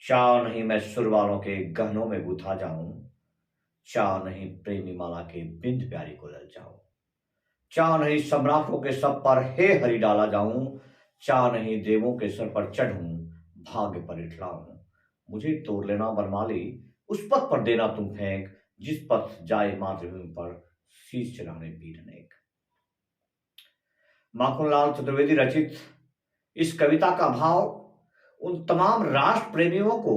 चाह नहीं मैं सुर वालों के गहनों में गुथा जाऊं, चाह नहीं प्रेमी माला के बिंद प्यारी को लल जाऊं, चाह नहीं सम्राटों के सब पर हे हरि डाला जाऊं, चाह नहीं देवों के सर पर चढ़ूं, भाग्य पर इठलाऊं। मुझे तोड़ लेना वरमाली, उस पथ पर देना तुम फेंक, जिस पथ जाए मातृभूमि पर शीश चढ़ाने पीठ अनेक। माखनलाल चतुर्वेदी रचित इस कविता का भाव उन तमाम राष्ट्र प्रेमियों को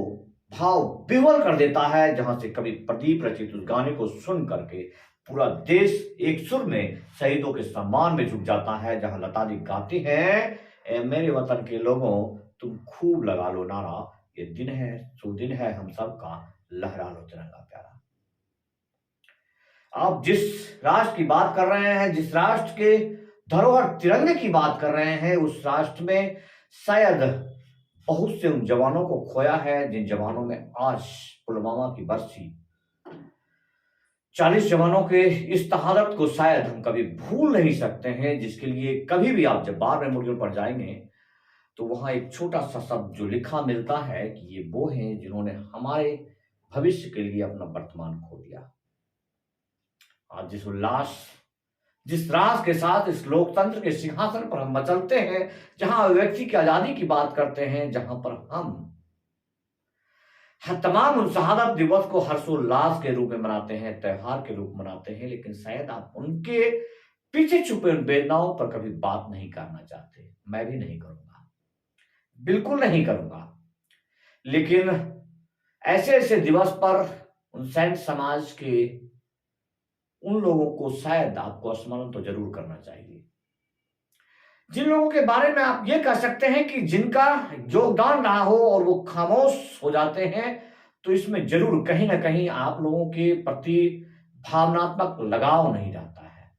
भाव विह्वल कर देता है, जहां से कवि प्रदीप रचित उस गाने को सुन करके पूरा देश एक सुर में शहीदों के सम्मान में झुक जाता है। जहां लता जी गाती हैं, ए मेरे वतन के लोगों तुम खूब लगा लो नारा, ये दिन है सुदिन है हम सबका, लहरा लो तिरंगा प्यारा। आप जिस राष्ट्र की बात कर रहे हैं, जिस राष्ट्र के धरोहर तिरंगे की बात कर रहे हैं, उस राष्ट्र में शायद बहुत से उन जवानों को खोया है जिन जवानों में आज पुलवामा की बरसी 40 जवानों के इस शहादत को शायद हम कभी भूल नहीं सकते हैं, जिसके लिए कभी भी आप जब बार मेमोरियल पर जाएंगे तो वहां एक छोटा सा शब्द जो लिखा मिलता है कि ये वो हैं जिन्होंने हमारे भविष्य के लिए अपना वर्तमान खो दिया। आज जिस राज के साथ इस लोकतंत्र के सिंहासन पर हम मचलते हैं, जहां व्यक्ति की आजादी की बात करते हैं, जहां पर हम तमाम उन शहादत दिवस को हर्षोल्लास के रूप में मनाते हैं, त्योहार के रूप में मनाते हैं, लेकिन शायद आप उनके पीछे छुपे उन वेदनाओं पर कभी बात नहीं करना चाहते। मैं भी नहीं करूंगा, बिल्कुल नहीं करूंगा। लेकिन ऐसे ऐसे दिवस पर उन सैन्य समाज के उन लोगों को शायद आपको स्मरण तो जरूर करना चाहिए, जिन लोगों के बारे में आप ये कह सकते हैं कि जिनका योगदान रहा हो और वो खामोश हो जाते हैं, तो इसमें जरूर कहीं ना कहीं आप लोगों के प्रति भावनात्मक लगाव नहीं रहता है।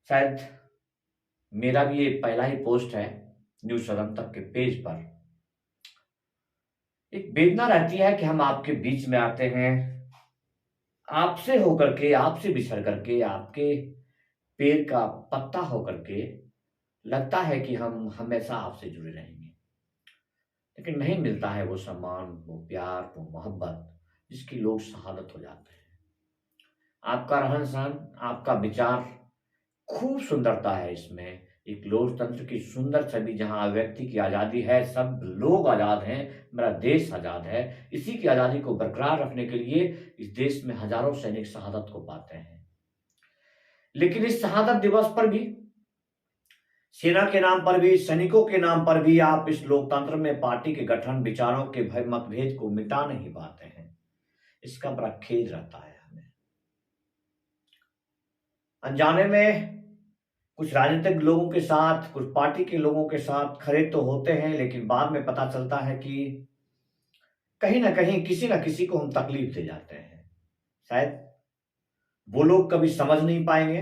शायद मेरा भी ये पहला ही पोस्ट है न्यूज सदन तक के पेज पर। एक वेदना रहती है कि हम आपके बीच में आते हैं, आपसे होकर के, आपसे बिछड़ करके, आपके पेड़ का पत्ता होकर के लगता है कि हम हमेशा आपसे जुड़े रहेंगे, लेकिन नहीं मिलता है वो सम्मान, वो प्यार, वो मोहब्बत जिसकी लोग शहादत हो जाते हैं। आपका रहन सहन, आपका विचार, खूब सुंदरता है इसमें। एक लोकतंत्र की सुंदर छवि, जहां व्यक्ति की आजादी है, सब लोग आजाद हैं, मेरा देश आजाद है। इसी की आजादी को बरकरार रखने के लिए इस देश में हजारों सैनिक शहादत को पाते हैं। लेकिन इस शहादत दिवस पर भी, सेना के नाम पर भी, सैनिकों के नाम पर भी आप इस लोकतंत्र में पार्टी के गठन, विचारों के भय मतभेद को मिटा नहीं पाते हैं। इसका बड़ा खेद रहता है हमें। अनजाने में कुछ राजनीतिक लोगों के साथ, कुछ पार्टी के लोगों के साथ खड़े तो होते हैं, लेकिन बाद में पता चलता है कि कहीं ना कहीं किसी ना किसी को हम तकलीफ दे जाते हैं। शायद वो लोग कभी समझ नहीं पाएंगे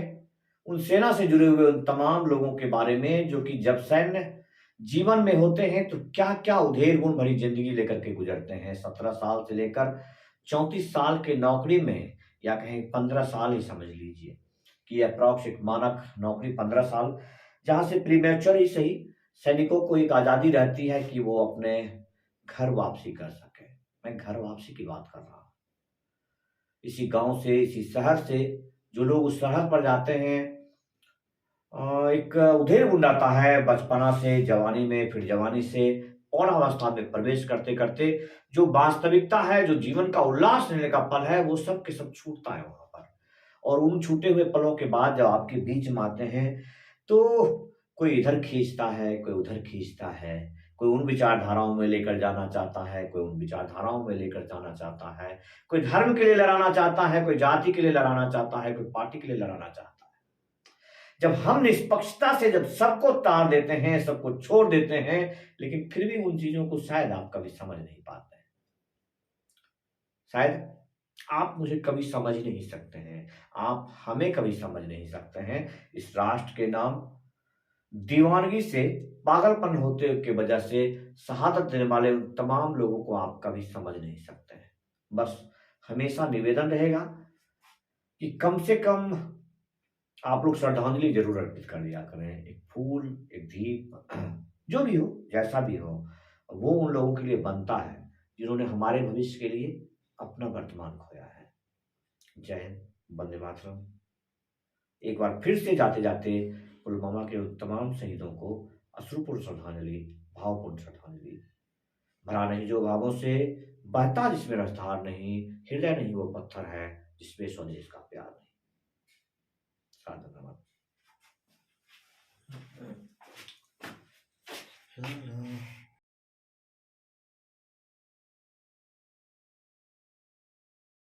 उन सेना से जुड़े हुए उन तमाम लोगों के बारे में, जो कि जब सैन्य जीवन में होते हैं तो क्या क्या उधेड़ बुन भरी जिंदगी लेकर के गुजरते हैं। 17 साल से लेकर 34 साल के नौकरी में, या कहीं 15 साल ही समझ लीजिए कि अप्रॉक्स एक मानक नौकरी 15 साल, जहां से प्रीमेच्योर ही सही सैनिकों को एक आजादी रहती है कि वो अपने घर वापसी कर सके। मैं घर वापसी की बात कर रहा हूं। इसी गांव से, इसी शहर से जो लोग उस सरहद पर जाते हैं, एक उधेड़ बुन आता है बचपना से जवानी में, फिर जवानी से पौरावस्था में प्रवेश करते करते जो वास्तविकता है, जो जीवन का उल्लास लेने का पल है, वो सब के सब छूटता है वहां पर। और उन छूटे हुए पलों के बाद जब आपके बीच में आते हैं, तो कोई इधर खींचता है, कोई उधर खींचता है, कोई उन विचारधाराओं में लेकर जाना चाहता है, कोई उन विचारधाराओं में लेकर जाना चाहता है, कोई धर्म के लिए लड़ाना चाहता है, कोई जाति के लिए लड़ाना चाहता है, कोई पार्टी के लिए लड़ाना चाहता है। जब हम निष्पक्षता से जब सबको तार देते हैं, सबको छोड़ देते हैं, लेकिन फिर भी उन चीजों को शायद आप कभी समझ नहीं पाते हैं। शायद आप मुझे कभी समझ ही नहीं सकते हैं, आप हमें कभी समझ नहीं सकते हैं। इस राष्ट्र के नाम दीवानगी से, पागलपन होते की वजह से शहादत देने वाले उन तमाम लोगों को आप कभी समझ नहीं सकते हैं। बस हमेशा निवेदन रहेगा कि कम से कम आप लोग श्रद्धांजलि जरूर अर्पित कर दिया करें। एक फूल, एक दीप, जो भी हो, जैसा भी हो। वो उन लोगों के लिए बनता है जिन्होंने हमारे भविष्य के लिए अपना वर्तमान खोया है। जय हिंद, वंदे मातरम। एक बार फिर से जाते-जाते पुलवामा के उन तमाम शहीदों को अश्रुपूर्ण श्रद्धांजलि, भावपूर्ण श्रद्धांजलि। भरा नहीं जो भावों से, बहता जिसमें रफ्तार नहीं, हृदय नहीं वो पत्थर है, जिसमें स्वदेश का प्यार नहीं। धन्यवाद।